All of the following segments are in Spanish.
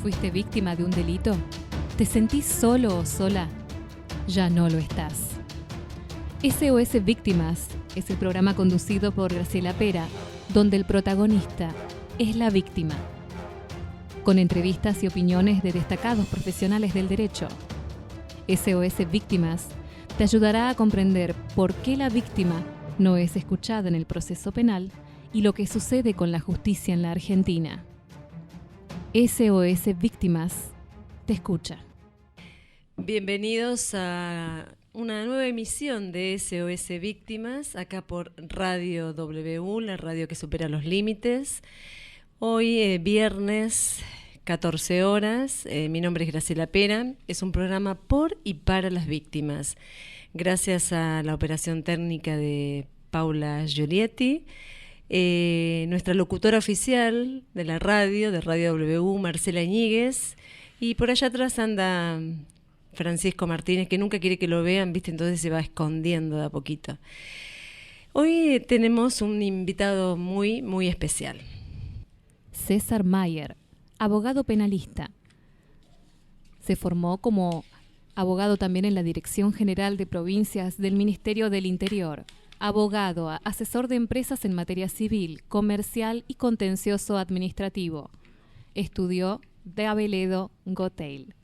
¿Fuiste víctima de un delito? ¿Te sentís solo o sola? Ya no lo estás. SOS Víctimas es el programa conducido por Graciela Pera, donde el protagonista es la víctima. Con entrevistas y opiniones de destacados profesionales del derecho. SOS Víctimas te ayudará a comprender por qué la víctima no es escuchada en el proceso penal y lo que sucede con la justicia en la Argentina. SOS Víctimas te escucha. Bienvenidos a una nueva emisión de SOS Víctimas, acá por Radio W, la radio que supera los límites. Hoy, viernes, 14 horas, mi nombre es Graciela Pera, es un programa por y para las víctimas. Gracias a la operación técnica de Paula Giulietti, nuestra locutora oficial de la radio, de Radio W, Marcela Iñiguez, y por allá atrás anda Francisco Martínez, que nunca quiere que lo vean, ¿viste? Entonces se va escondiendo de a poquito. Hoy tenemos un invitado muy, muy especial. César Mayer, abogado penalista. Se formó como abogado también en la Dirección General de Provincias del Ministerio del Interior. Abogado, asesor de empresas en materia civil, comercial y contencioso administrativo. Estudió de Aveledo Gotel.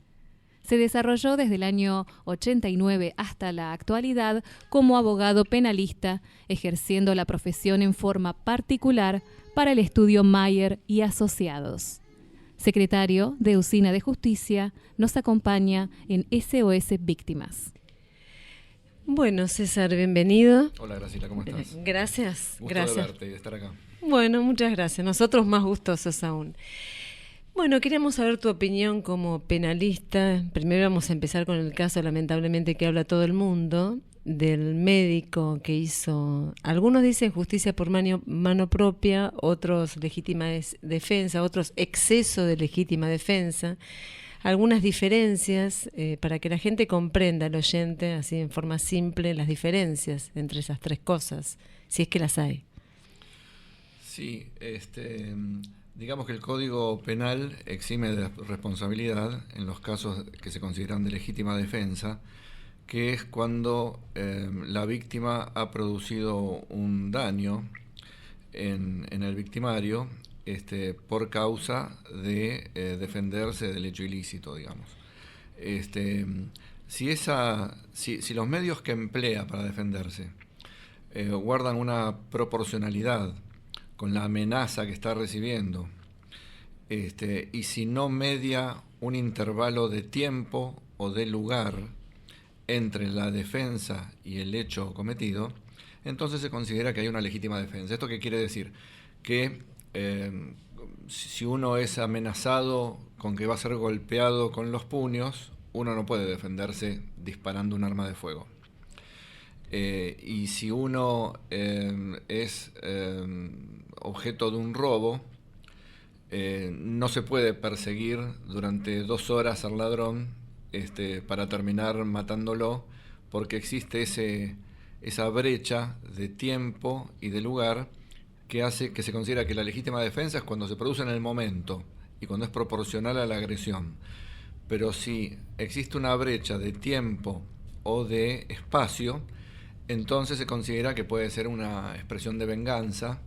Se desarrolló desde el año 89 hasta la actualidad como abogado penalista, ejerciendo la profesión en forma particular para el estudio Mayer y Asociados. Secretario de Usina de Justicia, nos acompaña en SOS Víctimas. Bueno, César, bienvenido. Hola, Graciela, ¿cómo estás? Gracias. Gusto gracias de verte y de estar acá. Bueno, muchas gracias. Nosotros más gustosos aún. Bueno, queríamos saber tu opinión como penalista. Primero vamos a empezar con el caso, lamentablemente, que habla todo el mundo, del médico que hizo, algunos dicen justicia por mano propia, otros legítima defensa, otros exceso de legítima defensa. Algunas diferencias para que la gente comprenda, el oyente, así en forma simple, las diferencias entre esas tres cosas, si es que las hay. Sí, digamos que el Código Penal exime de responsabilidad en los casos que se consideran de legítima defensa, que es cuando la víctima ha producido un daño en el victimario por causa de defenderse del hecho ilícito, digamos. Si los medios que emplea para defenderse guardan una proporcionalidad con la amenaza que está recibiendo, y si no media un intervalo de tiempo o de lugar entre la defensa y el hecho cometido, entonces se considera que hay una legítima defensa. ¿Esto qué quiere decir? Que si uno es amenazado con que va a ser golpeado con los puños, uno no puede defenderse disparando un arma de fuego. Y si uno es objeto de un robo, no se puede perseguir durante 2 horas al ladrón para terminar matándolo, porque existe esa brecha de tiempo y de lugar que hace que se considera que la legítima defensa es cuando se produce en el momento y cuando es proporcional a la agresión. Pero si existe una brecha de tiempo o de espacio, entonces se considera que puede ser una expresión de venganza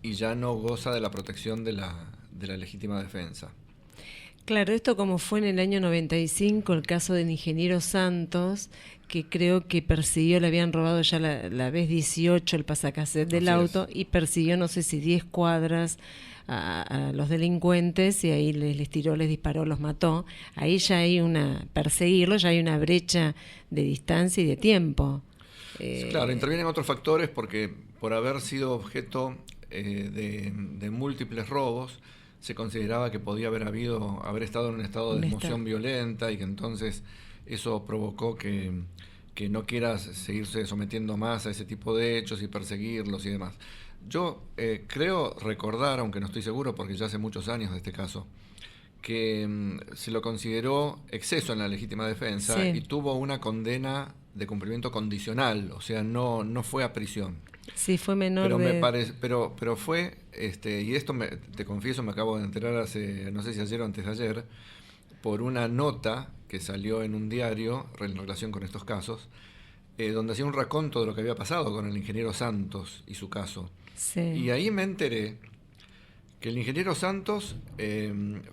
y ya no goza de la protección de la legítima defensa. Claro, esto como fue en el año 95, el caso del ingeniero Santos, que creo que persiguió, le habían robado ya la vez 18 el pasacassette del auto y persiguió, no sé si 10 cuadras a los delincuentes y ahí les tiró, les disparó, los mató. Ahí ya hay perseguirlo, ya hay una brecha de distancia y de tiempo. Claro, intervienen otros factores porque por haber sido objeto de múltiples robos, se consideraba que podía haber estado en un estado de emoción violenta y que entonces eso provocó que no quieras seguirse sometiendo más a ese tipo de hechos y perseguirlos y demás. Yo creo recordar, aunque no estoy seguro porque ya hace muchos años de este caso, que se lo consideró exceso en la legítima defensa y tuvo una condena de cumplimiento condicional, o sea, no fue a prisión. Sí, fue menor Pero de... me parece, pero fue, y esto te confieso, me acabo de enterar hace, no sé si ayer o antes de ayer, por una nota que salió en un diario en relación con estos casos, donde hacía un raconto de lo que había pasado con el ingeniero Santos y su caso. Sí. Y ahí me enteré que el ingeniero Santos,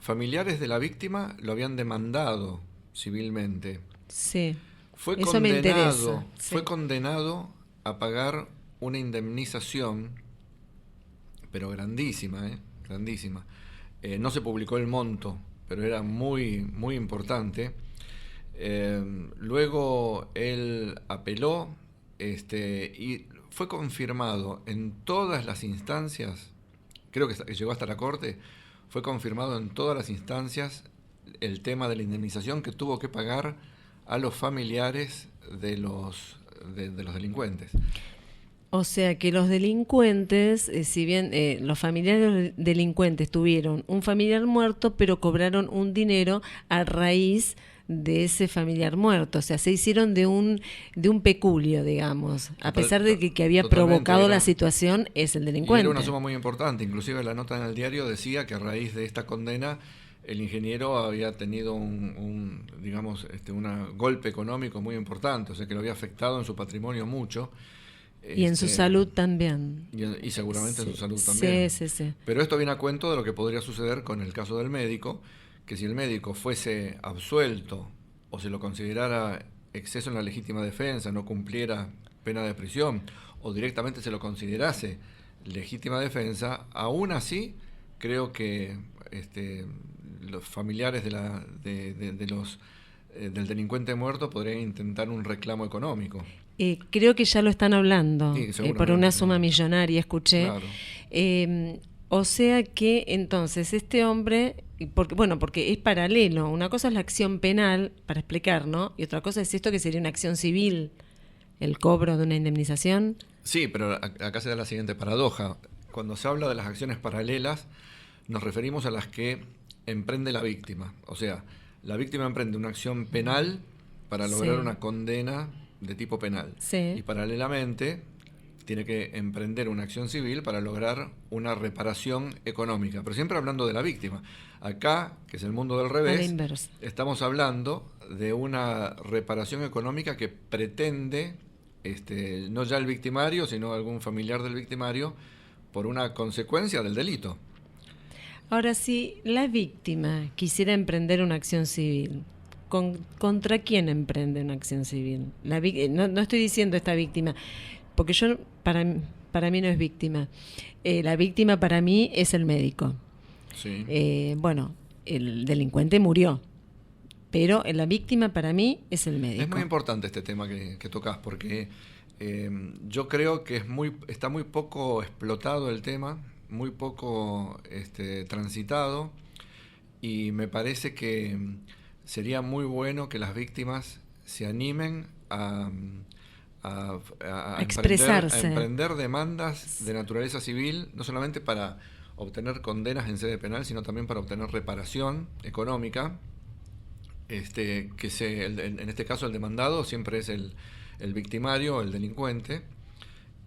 familiares de la víctima lo habían demandado civilmente. Sí. Fue Eso me interesa. fue Sí. condenado a pagar una indemnización, pero grandísima, grandísima. No se publicó el monto, pero era muy, muy importante. Luego él apeló, y fue confirmado en todas las instancias, creo que llegó hasta la corte, fue confirmado en todas las instancias el tema de la indemnización que tuvo que pagar a los familiares de los delincuentes. O sea que los delincuentes, si bien los familiares delincuentes tuvieron un familiar muerto, pero cobraron un dinero a raíz de ese familiar muerto. O sea, se hicieron de un peculio, digamos. A pesar de que había provocado la situación es el delincuente. Y era una suma muy importante. Inclusive la nota en el diario decía que a raíz de esta condena el ingeniero había tenido un golpe económico muy importante. O sea, que lo había afectado en su patrimonio mucho. Y en su salud también. Y seguramente sí, en su salud también. Sí. Pero esto viene a cuento de lo que podría suceder con el caso del médico, que si el médico fuese absuelto o se lo considerara exceso en la legítima defensa, no cumpliera pena de prisión, o directamente se lo considerase legítima defensa, aún así creo que los familiares del delincuente muerto podrían intentar un reclamo económico. Creo que ya lo están hablando, Sí, por una suma millonaria, escuché. Claro. O sea que entonces este hombre, porque es paralelo, una cosa es la acción penal, para explicar, ¿no? Y otra cosa es esto que sería una acción civil, el cobro de una indemnización. Sí, pero acá se da la siguiente paradoja. Cuando se habla de las acciones paralelas, nos referimos a las que emprende la víctima. O sea, la víctima emprende una acción penal para lograr una condena de tipo penal. Sí. Y paralelamente tiene que emprender una acción civil para lograr una reparación económica. Pero siempre hablando de la víctima. Acá, que es el mundo del revés, estamos hablando de una reparación económica que pretende, no ya el victimario, sino algún familiar del victimario, por una consecuencia del delito. Ahora, si la víctima quisiera emprender una acción civil, ¿contra quién emprende una acción civil? No estoy diciendo esta víctima, porque para mí no es víctima. La víctima para mí es el médico. Sí. El delincuente murió, pero la víctima para mí es el médico. Es muy importante este tema que tocas, porque yo creo que está muy poco explotado el tema, muy poco transitado, y me parece que sería muy bueno que las víctimas se animen a expresarse, a emprender demandas de naturaleza civil, no solamente para obtener condenas en sede penal, sino también para obtener reparación económica. En este caso el demandado siempre es el victimario, el delincuente,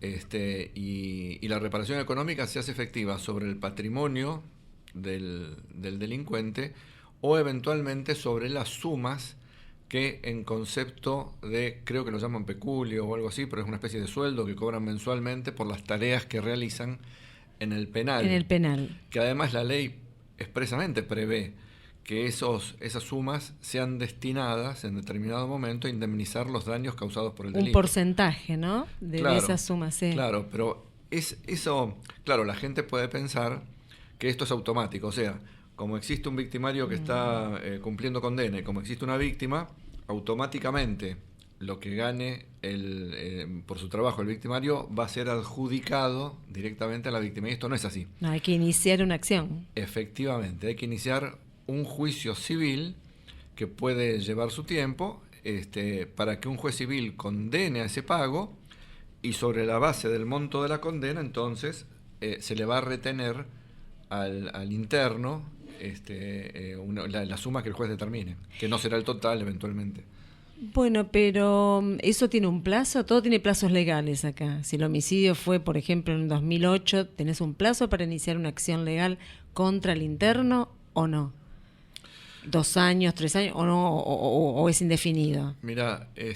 y la reparación económica se hace efectiva sobre el patrimonio del delincuente o eventualmente sobre las sumas que en concepto de, creo que lo llaman peculio o algo así, pero es una especie de sueldo que cobran mensualmente por las tareas que realizan en el penal. En el penal. Que además la ley expresamente prevé que esas sumas sean destinadas en determinado momento a indemnizar los daños causados por el delito. Un porcentaje, ¿no? De esas sumas, sí. Claro, pero claro, la gente puede pensar que esto es automático, o sea, como existe un victimario que está cumpliendo condena y como existe una víctima, automáticamente lo que gane por su trabajo el victimario va a ser adjudicado directamente a la víctima. Y esto no es así. No, hay que iniciar una acción. Efectivamente, hay que iniciar un juicio civil que puede llevar su tiempo para que un juez civil condene a ese pago, y sobre la base del monto de la condena entonces se le va a retener al interno la suma que el juez determine, que no será el total eventualmente. Bueno, pero eso tiene un plazo, todo tiene plazos legales acá. Si el homicidio fue, por ejemplo, en 2008, ¿tenés un plazo para iniciar una acción legal contra el interno o no? 2 años, 3 años, o no, o es indefinido. Mira, el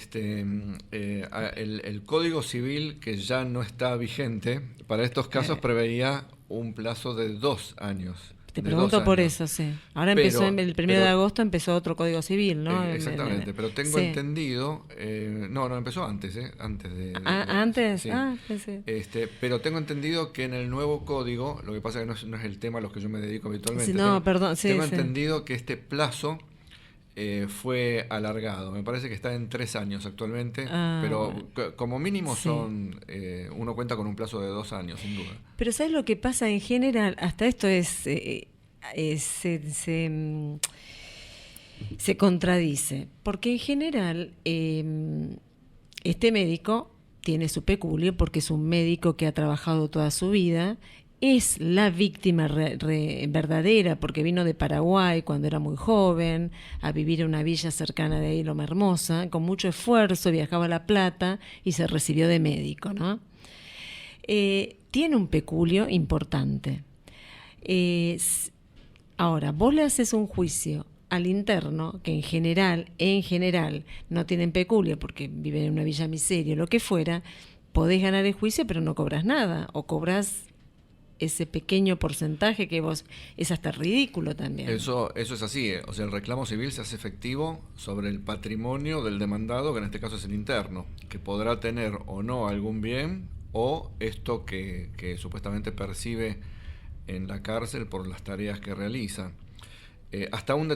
Código Civil, que ya no está vigente, para estos casos preveía un plazo de 2 años. Te pregunto por eso, sí. Ahora empezó, el 1 de agosto empezó otro Código Civil, ¿no? Exactamente, pero tengo entendido, no, empezó antes, antes de... ¿Antes? Sí. Pensé. Pero tengo entendido que en el nuevo código, lo que pasa es que no es el tema a los que yo me dedico habitualmente. Tengo entendido que este plazo fue alargado. Me parece que está en 3 años actualmente, pero como mínimo son, uno cuenta con un plazo de 2 años, sin duda. Pero ¿sabes lo que pasa en general? Hasta esto se contradice, porque en general este médico tiene su peculio porque es un médico que ha trabajado toda su vida, es la víctima verdadera porque vino de Paraguay cuando era muy joven a vivir en una villa cercana de ahí, Loma Hermosa, con mucho esfuerzo viajaba a La Plata y se recibió de médico, ¿no? Tiene un peculio importante. Ahora, vos le haces un juicio al interno, que en general no tienen peculio porque viven en una villa miseria o lo que fuera, podés ganar el juicio pero no cobras nada, o cobras ese pequeño porcentaje que vos, es hasta ridículo también. Eso es así, o sea, el reclamo civil se hace efectivo sobre el patrimonio del demandado, que en este caso es el interno, que podrá tener o no algún bien, o esto que supuestamente percibe en la cárcel por las tareas que realiza. Hasta un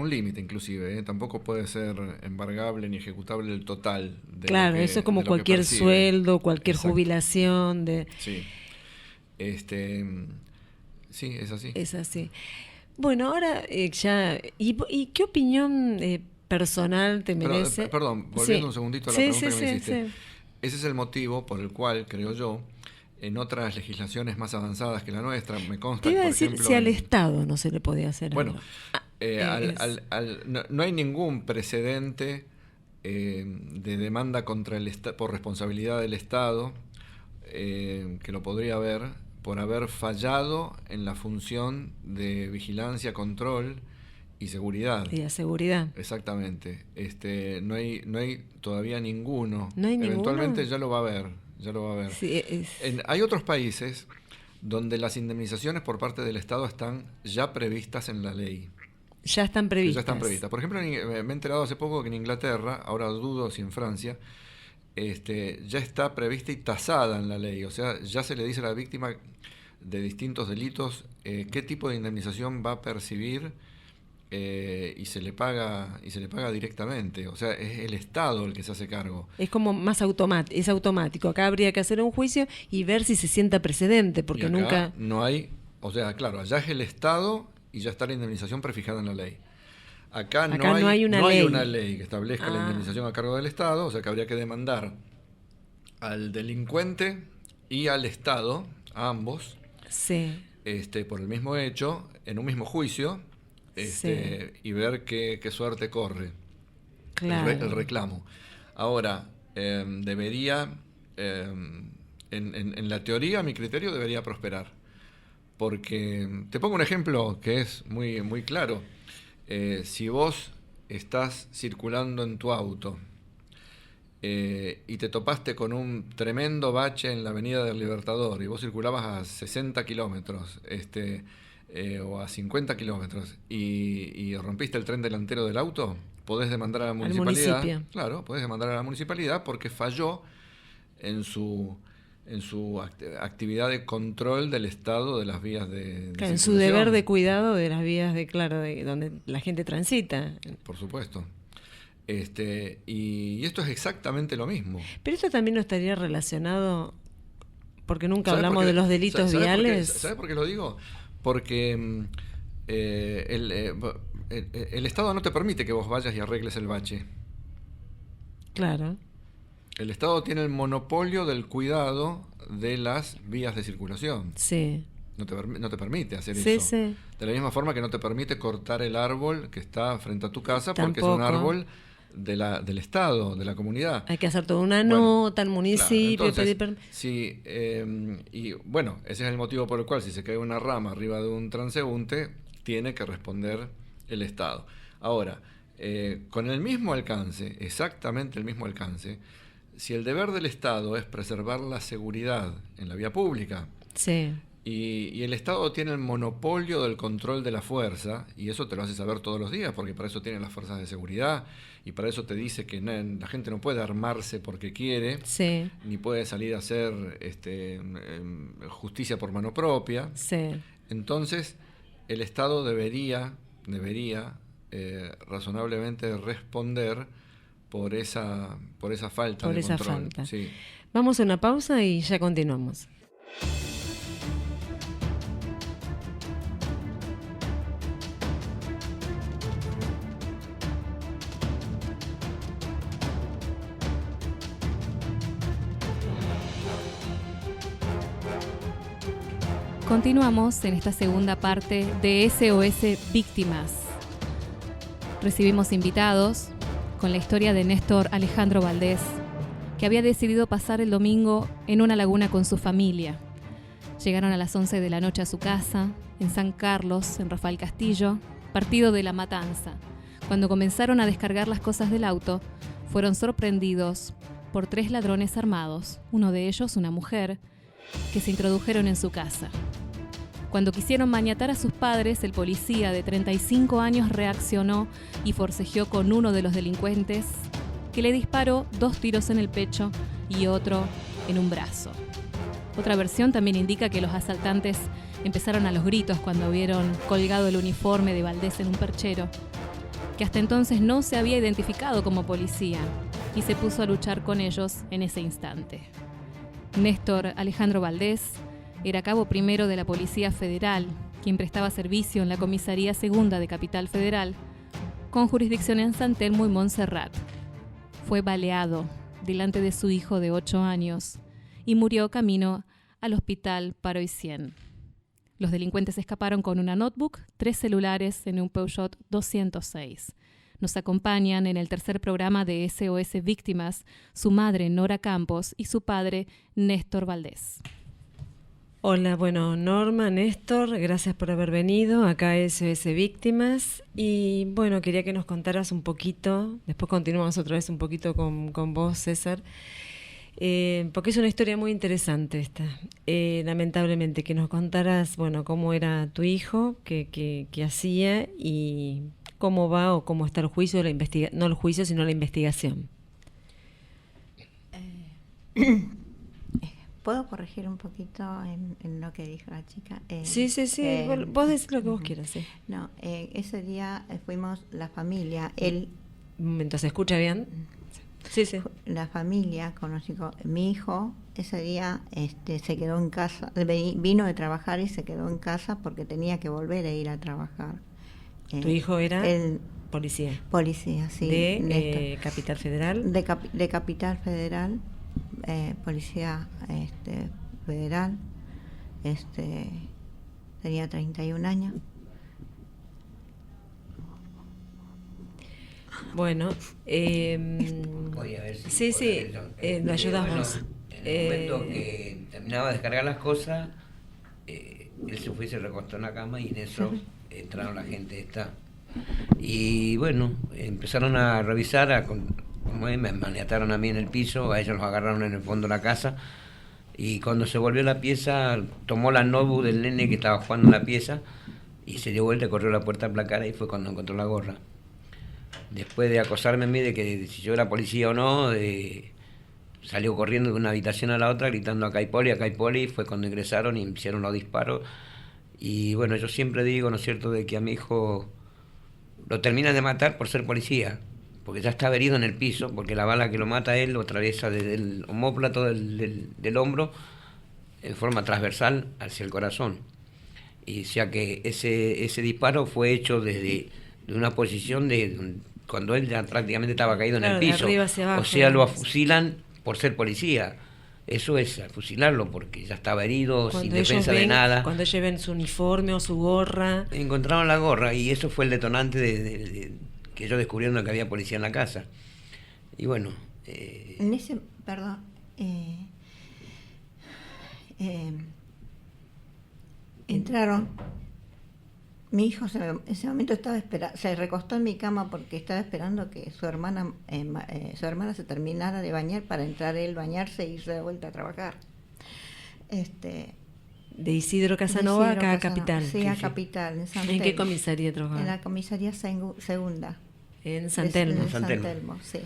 límite inclusive, tampoco puede ser embargable ni ejecutable el total. Claro, eso es como cualquier sueldo, cualquier jubilación. Sí. Sí, es así. Es así. Bueno, ahora ya... ¿Y qué opinión personal te merece? Perdón, volviendo un segundito a la pregunta que me hiciste. Ese es el motivo por el cual, creo yo, en otras legislaciones más avanzadas que la nuestra, me consta... Te iba a decir, ejemplo, si al Estado no se le podía hacer algo. No hay ningún precedente de demanda contra el por responsabilidad del Estado que lo podría haber por haber fallado en la función de vigilancia, control y seguridad. Y la seguridad. Exactamente. No hay todavía ninguno. ¿No hay Eventualmente ninguno? ya lo va a haber. Sí, hay otros países donde las indemnizaciones por parte del Estado están ya previstas en la ley. Ya están previstas. Por ejemplo, me he enterado hace poco que en Inglaterra, ahora dudo si en Francia, ya está prevista y tasada en la ley. O sea, ya se le dice a la víctima de distintos delitos qué tipo de indemnización va a percibir y se le paga directamente. O sea, es el Estado el que se hace cargo. Es como más es automático. Acá habría que hacer un juicio y ver si se sienta precedente, porque nunca... no hay... O sea, claro, allá es el Estado y ya está la indemnización prefijada en la ley. Acá no hay una ley que establezca la indemnización a cargo del Estado, o sea que habría que demandar al delincuente y al Estado, a ambos, por el mismo hecho, en un mismo juicio, y ver qué suerte corre el reclamo. Ahora, debería, en la teoría, a mi criterio, debería prosperar. Porque, te pongo un ejemplo que es muy, muy claro. Si vos estás circulando en tu auto y te topaste con un tremendo bache en la Avenida del Libertador y vos circulabas a 60 kilómetros o a 50 kilómetros y rompiste el tren delantero del auto, podés demandar a la municipalidad. Municipio. Claro, podés demandar a la municipalidad porque falló en su actividad de control del estado de las vías de en su deber de cuidado de las vías de donde la gente transita. Por supuesto. Y esto es exactamente lo mismo. Pero esto también no estaría relacionado, porque nunca hablamos de los delitos viales. ¿Sabes por qué lo digo? Porque el Estado no te permite que vos vayas y arregles el bache. Claro. El Estado tiene el monopolio del cuidado de las vías de circulación. Sí. No te permite hacer eso. Sí. De la misma forma que no te permite cortar el árbol que está frente a tu casa, porque Tampoco. es un árbol del Estado, de la comunidad. Hay que hacer toda una nota al municipio. Claro, entonces, y bueno, ese es el motivo por el cual si se cae una rama arriba de un transeúnte, tiene que responder el Estado. Ahora, con el mismo alcance, exactamente el mismo alcance, si el deber del Estado es preservar la seguridad en la vía pública, sí, y el Estado tiene el monopolio del control de la fuerza, y eso te lo hace saber todos los días, porque para eso tienen las fuerzas de seguridad, y para eso te dice que la gente no puede armarse porque quiere, sí, ni puede salir a hacer justicia por mano propia. Sí. Entonces, el Estado debería razonablemente responder por esa falta de control. Sí. Vamos a una pausa y ya continuamos. Continuamos en esta segunda parte de SOS Víctimas. Recibimos invitados con la historia de Néstor Alejandro Valdés, que había decidido pasar el domingo en una laguna con su familia. Llegaron a las 11 de la noche a su casa, en San Carlos, en Rafael Castillo, partido de La Matanza. Cuando comenzaron a descargar las cosas del auto, fueron sorprendidos por 3 ladrones armados, uno de ellos una mujer, que se introdujeron en su casa. Cuando quisieron maniatar a sus padres, el policía de 35 años reaccionó y forcejeó con uno de los delincuentes, que le disparó 2 tiros en el pecho y otro en un brazo. Otra versión también indica que los asaltantes empezaron a los gritos cuando vieron colgado el uniforme de Valdés en un perchero, que hasta entonces no se había identificado como policía, y se puso a luchar con ellos en ese instante. Néstor Alejandro Valdés era cabo primero de la Policía Federal, quien prestaba servicio en la Comisaría Segunda de Capital Federal, con jurisdicción en San Telmo y Montserrat. Fue baleado delante de su hijo de 8 años y murió camino al hospital Paroissien. Los delincuentes escaparon con una notebook, 3 celulares en un Peugeot 206. Nos acompañan en el tercer programa de SOS Víctimas su madre Nora Campos y su padre Néstor Valdés. Hola, bueno, Norma, Néstor, gracias por haber venido acá a SOS Víctimas. Y bueno, quería que nos contaras un poquito, después continuamos otra vez un poquito con vos, César, porque es una historia muy interesante esta. Lamentablemente, que nos contaras, bueno, cómo era tu hijo, qué hacía y cómo va o cómo está el juicio, no el juicio, sino la investigación. ¿Puedo corregir un poquito en lo que dijo la chica? Sí, vos decís lo que vos quieras. Sí. No, ese día fuimos la familia, él... Un momento, ¿se escucha bien? Sí. La familia con los chicos. Mi hijo ese día se quedó en casa, vino de trabajar y se quedó en casa porque tenía que volver a ir a trabajar. ¿Tu hijo era policía? Policía, sí. ¿De Capital Federal? De Capital Federal. Policía federal, tenía 31 años. Bueno, voy a ver si lo ayudamos. Bueno, en el momento que terminaba de descargar las cosas, él se fue y se recostó en la cama y en eso entraron la gente esta. Y bueno, empezaron a revisar, me maniataron a mí en el piso, a ellos los agarraron en el fondo de la casa y cuando se volvió la pieza, tomó la notebook del nene que estaba jugando en la pieza y se dio vuelta, corrió la puerta a placar y fue cuando encontró la gorra. Después de acosarme a mí de que si yo era policía o no, salió corriendo de una habitación a la otra gritando acá hay poli, fue cuando ingresaron y hicieron los disparos. Y bueno, yo siempre digo, ¿no es cierto?, de que a mi hijo lo terminan de matar por ser policía, porque ya está herido en el piso, porque la bala que lo mata a él lo atraviesa desde el omóplato del hombro en forma transversal hacia el corazón. Y o sea que ese disparo fue hecho desde una posición de cuando él ya prácticamente estaba caído en el piso. De arriba hacia abajo, o sea, lo afusilan por ser policía. Eso es fusilarlo porque ya estaba herido, sin defensa de nada. Cuando ellos ven su uniforme o su gorra. Encontraron la gorra y eso fue el detonante que ellos descubrieron que había policía en la casa. Y bueno... En ese, perdón, entraron, mi hijo en ese momento estaba se recostó en mi cama porque estaba esperando que su hermana se terminara de bañar para entrar él, bañarse e irse de vuelta a trabajar. De Isidro Casanova acá a Capital. Sí, a Capital, en San ¿En Telmo. qué comisaría trabajaba? En la comisaría segunda. En San Telmo. En San Telmo, sí.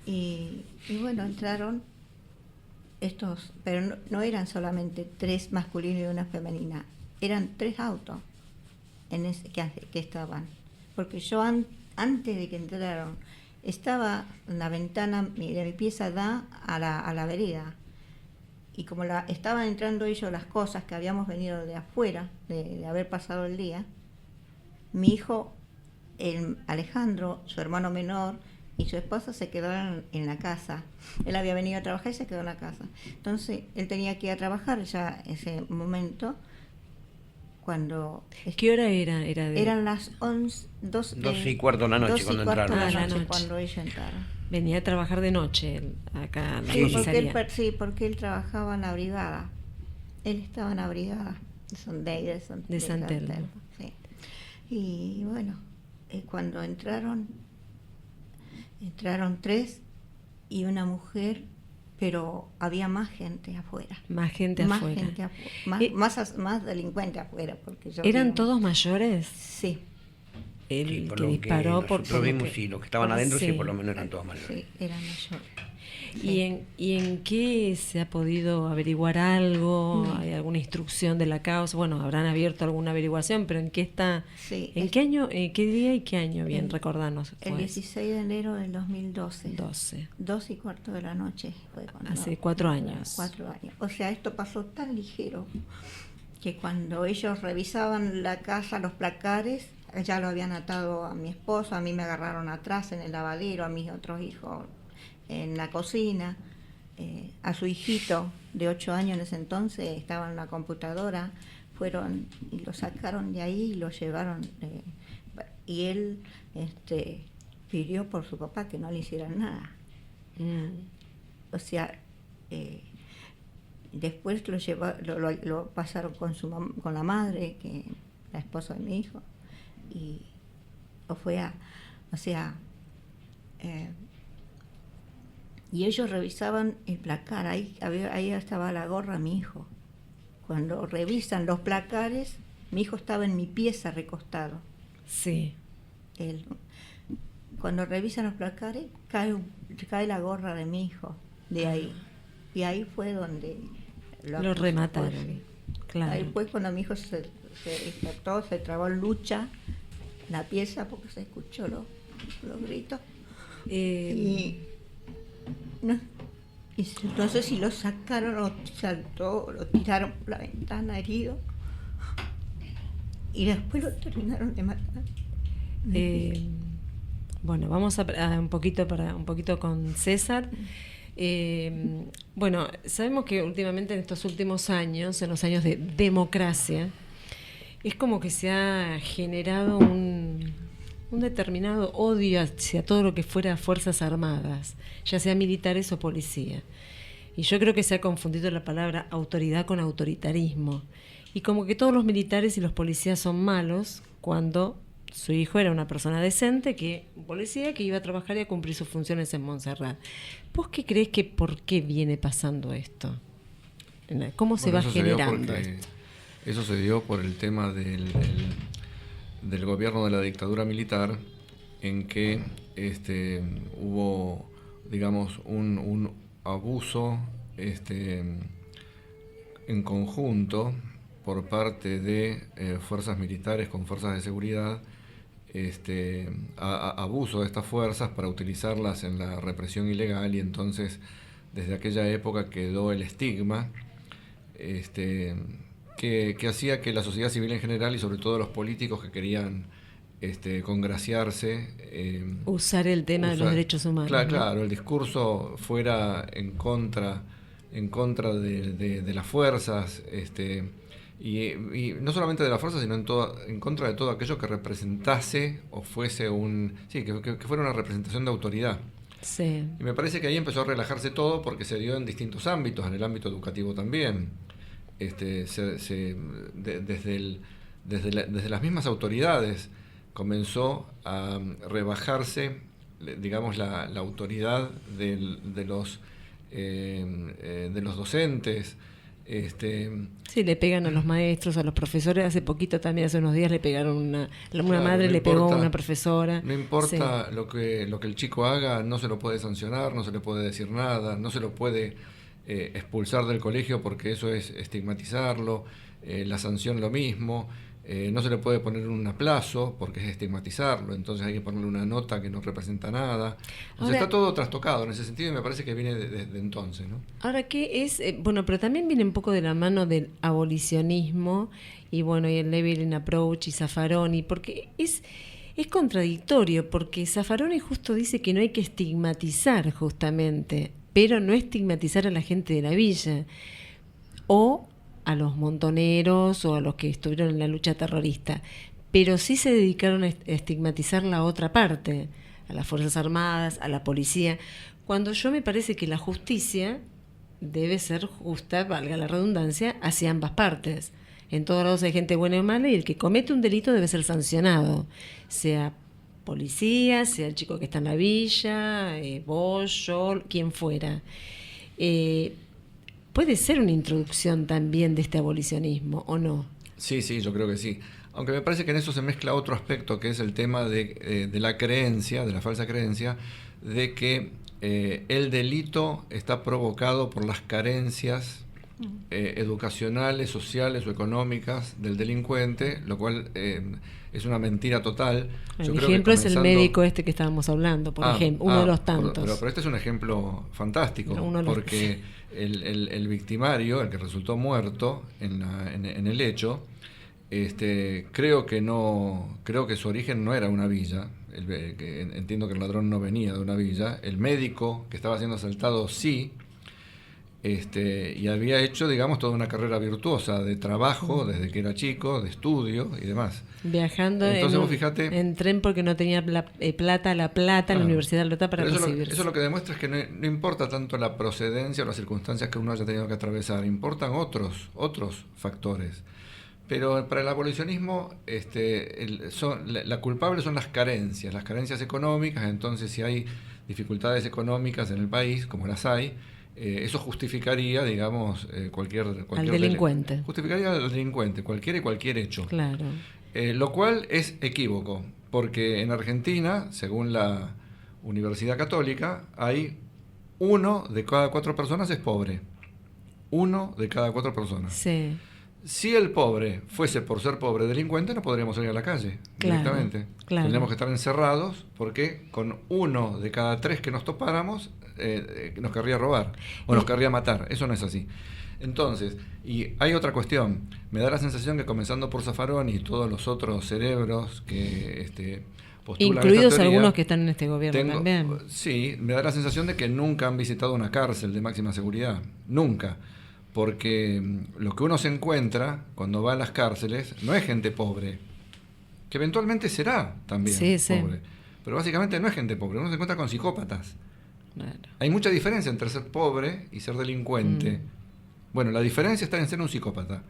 Y bueno, entraron estos, pero no eran solamente 3 masculinos y una femenina, eran 3 autos que estaban. Porque yo antes de que entraron, estaba en la ventana de mi pieza da a la vereda. Y como estaban entrando ellos las cosas que habíamos venido de afuera, de haber pasado el día, mi hijo, Alejandro, su hermano menor, y su esposa se quedaron en la casa. Él había venido a trabajar y se quedó en la casa. Entonces, él tenía que ir a trabajar ya ese momento, cuando... ¿Qué hora era? Eran las 12 y cuarto de la noche cuando entraron. Cuando ellos entraron. Venía a trabajar de noche acá en la Sí, comisaría. porque él trabajaba en la brigada. Él estaba en la brigada de San Telmo. Sí. Y bueno, cuando entraron 3 y una mujer, pero había más gente afuera. Más gente afuera. Más delincuentes afuera. Porque ¿Eran todos mayores? Sí. El Sí, por que lo disparó que nosotros vimos, sí, los que estaban adentro, sí, por lo menos eran todos mayores. Sí, eran mayores. ¿Y en qué se ha podido averiguar algo? ¿Hay alguna instrucción de la causa? Bueno, habrán abierto alguna averiguación, pero ¿en qué está? Sí, ¿En qué año, qué día y qué año? Bien, recordarnos. El 16 de enero del 2012. 2 y cuarto de la noche fue cuando... Hace 4 años. 4 años. O sea, esto pasó tan ligero que cuando ellos revisaban la casa, los placares, ya lo habían atado a mi esposo, a mí me agarraron atrás en el lavadero, a mis otros hijos en la cocina, a su hijito de 8 años en ese entonces estaba en la computadora, fueron y lo sacaron de ahí y lo llevaron, y él pidió por su papá que no le hicieran nada. O sea, después lo pasaron con la madre, que la esposa de mi hijo, y y ellos revisaban el placar, ahí estaba la gorra de mi hijo. Cuando revisan los placares, mi hijo estaba en mi pieza recostado. Sí. Cuando revisan los placares, cae la gorra de mi hijo, de ahí. Y ahí fue donde lo remataron. Claro. Ahí fue cuando mi hijo se despertó, se trabó en lucha en la pieza porque se escuchó los gritos. No sé si lo sacaron o saltó, lo tiraron por la ventana herido y después lo terminaron de matar. Bueno, vamos a un poquito con César. Bueno, sabemos que últimamente en estos últimos años, en los años de democracia, es como que se ha generado un determinado odio hacia todo lo que fuera Fuerzas Armadas, ya sea militares o policía. Y yo creo que se ha confundido la palabra autoridad con autoritarismo. Y como que todos los militares y los policías son malos, cuando su hijo era una persona decente, un policía que iba a trabajar y a cumplir sus funciones en Montserrat. ¿Vos qué crees que por qué viene pasando esto? ¿Cómo se va generando esto? Eso se dio por el tema del gobierno de la dictadura militar, en que hubo, digamos, un abuso en conjunto por parte de fuerzas militares con fuerzas de seguridad, abuso de estas fuerzas para utilizarlas en la represión ilegal, y entonces desde aquella época quedó el estigma que hacía que la sociedad civil en general y sobre todo los políticos que querían congraciarse, usar el tema de los derechos humanos. Claro, el discurso fuera en contra de las fuerzas, Y no solamente de la fuerza, sino en contra de todo aquello que representase o fuese que fuera una representación de autoridad. Sí. Y me parece que ahí empezó a relajarse todo porque se dio en distintos ámbitos, en el ámbito educativo también. Desde las mismas autoridades comenzó a rebajarse, digamos, la autoridad de los docentes. Sí, le pegan a los maestros, a los profesores. Hace poquito también, hace unos días, le pegaron una madre le pegó a una profesora. No importa lo que el chico haga, no se lo puede sancionar, no se le puede decir nada, no se lo puede expulsar del colegio porque eso es estigmatizarlo, la sanción lo mismo. No se le puede poner un aplazo porque es estigmatizarlo, entonces hay que ponerle una nota que no representa nada. Ahora, está todo trastocado en ese sentido y me parece que viene desde entonces, ¿no? Ahora, ¿qué es? Bueno, pero también viene un poco de la mano del abolicionismo y el Levitt Approach y Zaffaroni, porque es contradictorio, porque Zaffaroni justo dice que no hay que estigmatizar justamente, pero no estigmatizar a la gente de la villa o a los montoneros o a los que estuvieron en la lucha terrorista, pero sí se dedicaron a estigmatizar la otra parte, a las Fuerzas Armadas, a la policía, cuando yo me parece que la justicia debe ser justa, valga la redundancia, hacia ambas partes. En todos lados hay gente buena y mala y el que comete un delito debe ser sancionado, sea policía, sea el chico que está en la villa, vos, yo, quien fuera. ¿Puede ser una introducción también de este abolicionismo o no? Sí, yo creo que sí. Aunque me parece que en eso se mezcla otro aspecto, que es el tema de la creencia, de la falsa creencia, de que el delito está provocado por las carencias educacionales, sociales o económicas del delincuente, lo cual es una mentira total. El ejemplo es el médico que estábamos hablando, por ejemplo, uno de los tantos. Pero este es un ejemplo fantástico, porque el victimario, el que resultó muerto en el hecho, creo que su origen no era una villa. Entiendo que el ladrón no venía de una villa. El médico que estaba siendo asaltado sí. Y había hecho, digamos, toda una carrera virtuosa de trabajo desde que era chico, de estudio y demás. Viajando en tren porque no tenía plata, la Universidad de La Plata para recibirse. Eso lo que demuestra es que no importa tanto la procedencia o las circunstancias que uno haya tenido que atravesar, importan otros factores. Pero para el abolicionismo la culpable son las carencias económicas. Entonces, si hay dificultades económicas en el país, como las hay, eso justificaría, digamos, cualquier al delincuente. Justificaría al delincuente, cualquier hecho. Claro. Lo cual es equívoco, porque en Argentina, según la Universidad Católica, hay 1 de cada 4 personas es pobre. 1 de cada 4 personas. Sí. Si el pobre fuese por ser pobre delincuente, no podríamos salir a la calle directamente. Claro. Tendríamos que estar encerrados porque con 1 de cada 3 que nos topáramos nos querría robar o nos querría matar. Eso no es así. Entonces, y hay otra cuestión. Me da la sensación que comenzando por Zaffaroni y todos los otros cerebros que postulan incluidos esta teoría, algunos que están en este gobierno también. Sí, me da la sensación de que nunca han visitado una cárcel de máxima seguridad. Nunca. Porque lo que uno se encuentra cuando va a las cárceles no es gente pobre, que eventualmente será también pobre. Pero básicamente no es gente pobre, uno se encuentra con psicópatas. Claro. Hay mucha diferencia entre ser pobre y ser delincuente. Bueno, la diferencia está en ser un psicópata.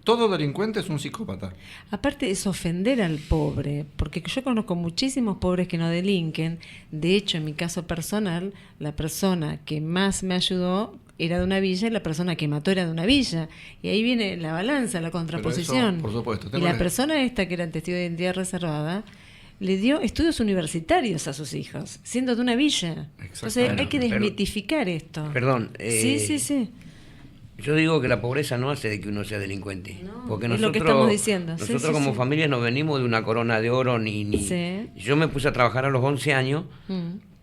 Todo delincuente es un psicópata. Aparte es ofender al pobre, porque yo conozco muchísimos pobres que no delinquen. De hecho, en mi caso personal, la persona que más me ayudó era de una villa y la persona que mató era de una villa. Y ahí viene la balanza, la contraposición. Eso, por supuesto. Y la persona esta, que era testigo de identidad reservada, le dio estudios universitarios a sus hijos, siendo de una villa. Entonces hay que desmitificar esto. Perdón. Sí. Yo digo que la pobreza no hace de que uno sea delincuente. No, porque es lo que estamos diciendo. Nosotros como familia no venimos de una corona de oro ni. Sí. Yo me puse a trabajar a los 11 años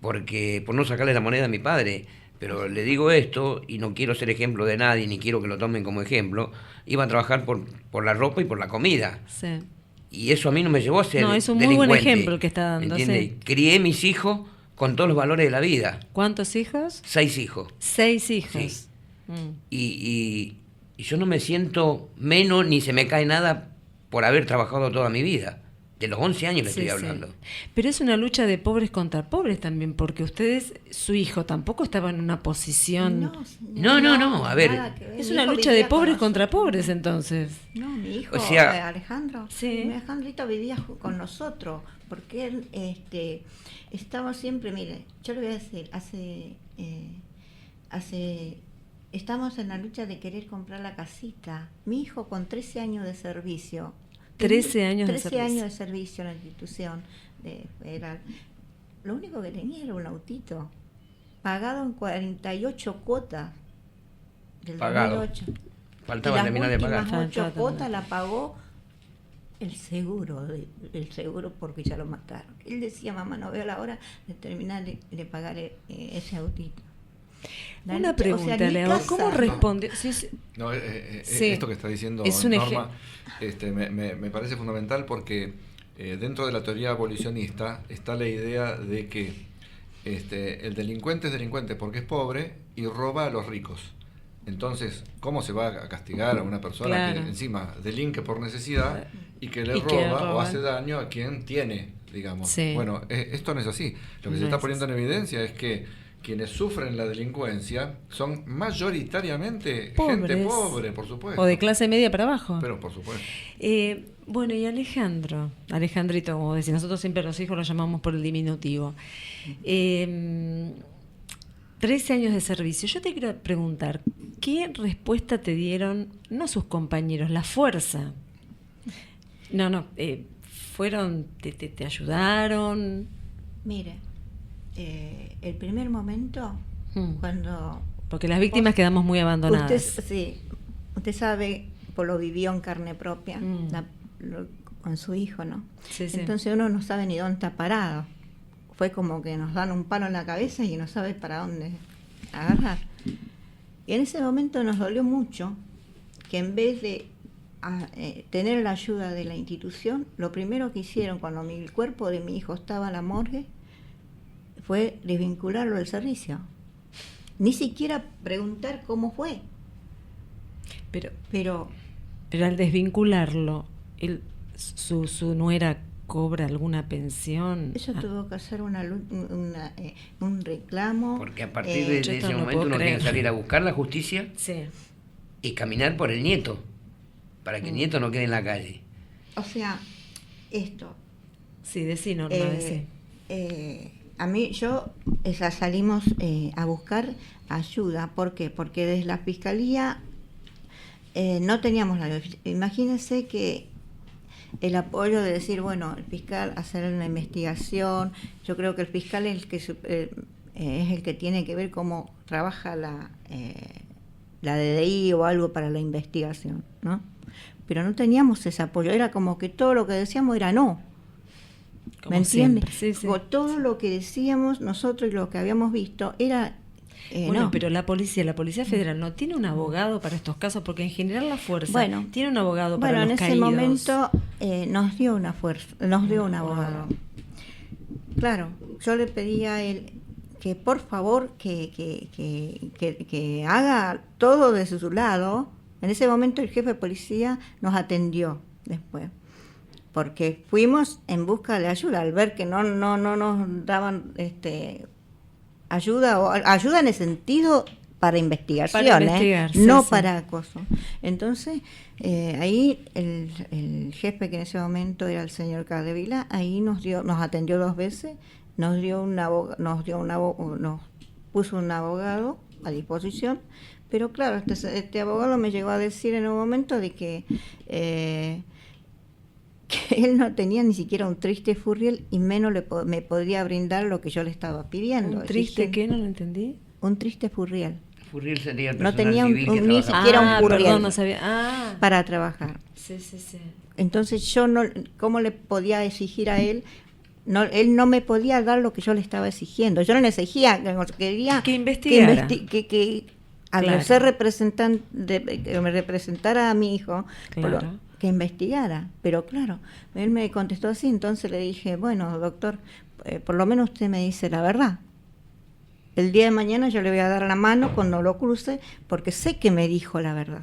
por no sacarle la moneda a mi padre. Pero le digo esto, y no quiero ser ejemplo de nadie, ni quiero que lo tomen como ejemplo, iba a trabajar por la ropa y por la comida. Sí. Y eso a mí no me llevó a ser No, es un muy delincuente, buen ejemplo el que está dando. ¿Entiendes? Sí. Crié mis hijos con todos los valores de la vida. ¿Cuántos hijos? 6 hijos. 6 hijos. Sí. Y Y yo no me siento menos ni se me cae nada por haber trabajado toda mi vida. De los 11 años le Sí, estoy sí. hablando. Pero es una lucha de pobres contra pobres también, porque ustedes, su hijo, tampoco estaba en una posición... No, a ver. nada que ver. Es Mi una hijo lucha de vivía con pobres nosotros. contra pobres, entonces. No, mi hijo, O sea- Alejandro, Sí. mi Alejandrito vivía con nosotros, porque él estaba siempre, mire, yo le voy a decir, estamos en la lucha de querer comprar la casita. Mi hijo con 13 años de servicio. 13 años de 13 servicio. años de servicio en la institución federal. Lo único que tenía era un autito, pagado en 48 cuotas del Pagado. 2008. Faltaba Y las terminar de pagar. últimas 8 Faltaba cuotas terminar. la pagó el seguro porque ya lo mataron. Él decía, mamá, no veo la hora de terminar de pagar ese autito. Una pregunta, ni le hago, casa. ¿cómo responde? Sí, sí. No, Sí. esto que está diciendo Es un Norma me parece fundamental porque dentro de la teoría abolicionista está la idea de que el delincuente es delincuente porque es pobre y roba a los ricos. Entonces, ¿cómo se va a castigar a una persona Claro. que encima delinque por necesidad y que le Y que roba o roba. hace daño a quien tiene, digamos? Sí. Bueno, esto no es así. Lo que se No está es poniendo así. en evidencia es que quienes sufren la delincuencia son mayoritariamente gente Pobres. pobre, por supuesto. O de clase media para abajo. Pero por supuesto. Bueno, y Alejandrito, como decía, nosotros siempre los hijos los llamamos por el diminutivo. 13 años de servicio. Yo te quiero preguntar, ¿qué respuesta te dieron, no sus compañeros, la fuerza? No, fueron, te ayudaron. Mire, el primer momento, cuando Porque las víctimas quedamos muy abandonadas. usted sabe, pues lo vivió en carne propia, Mm. con su hijo, ¿no? Sí, sí. Entonces uno no sabe ni dónde está parado. Fue como que nos dan un palo en la cabeza y no sabe para dónde agarrar. Y en ese momento nos dolió mucho que en vez de tener la ayuda de la institución, lo primero que hicieron cuando el cuerpo de mi hijo estaba en la morgue fue desvincularlo del servicio. Ni siquiera preguntar cómo fue. Pero Pero al desvincularlo, su nuera cobra alguna pensión. eso tuvo que hacer un reclamo. Porque a partir de yo ese esto no momento puedo uno tiene que creer. salir a buscar la justicia Sí. y caminar por el nieto, para que el nieto no quede en la calle. O sea, esto. Sí, decí, Norma, decí. A mí, salimos a buscar ayuda. ¿Por qué? Porque desde la fiscalía no teníamos imagínense que el apoyo de decir, bueno, el fiscal hacer una investigación. Yo creo que el fiscal es el que tiene que ver cómo trabaja la DDI o algo para la investigación, ¿no? Pero no teníamos ese apoyo. Era como que todo lo que decíamos era no. Como ¿Me entiendes? siempre, sí, sí. Todo lo que decíamos nosotros y lo que habíamos visto era Bueno, no. pero la Policía Federal no tiene un abogado para estos casos, porque en general la fuerza Bueno, tiene un abogado para Bueno, en los ese caídos. momento nos dio un abogado. Claro, yo le pedí a él que por favor que haga todo desde su lado. En ese momento el jefe de policía nos atendió después, porque fuimos en busca de ayuda al ver que no nos daban ayuda en el sentido para investigaciones, Para investigar, sí, no sí. para acoso. Entonces, ahí el jefe, que en ese momento era el señor Cadevila, ahí nos atendió 2 veces, nos puso un abogado a disposición, pero claro, este abogado me llegó a decir en un momento de que él no tenía ni siquiera un triste furriel y menos me podría brindar lo que yo le estaba pidiendo. ¿Un triste Exigen- qué? No lo entendí. Un triste furriel Furriel sería el No personal tenía civil que ni trabaja. siquiera un furriel perdón, no sabía. Ah, para trabajar. sí, sí, sí. Entonces yo no, ¿cómo le podía exigir a él? No, él no me podía dar lo que yo le estaba exigiendo. Yo no le exigía, quería Que investigara. que al Claro. ser representante, que me representara a mi hijo, Claro. que investigara. Pero claro, él me contestó así, entonces le dije, bueno, doctor, por lo menos usted me dice la verdad. El día de mañana yo le voy a dar la mano cuando lo cruce, porque sé que me dijo la verdad.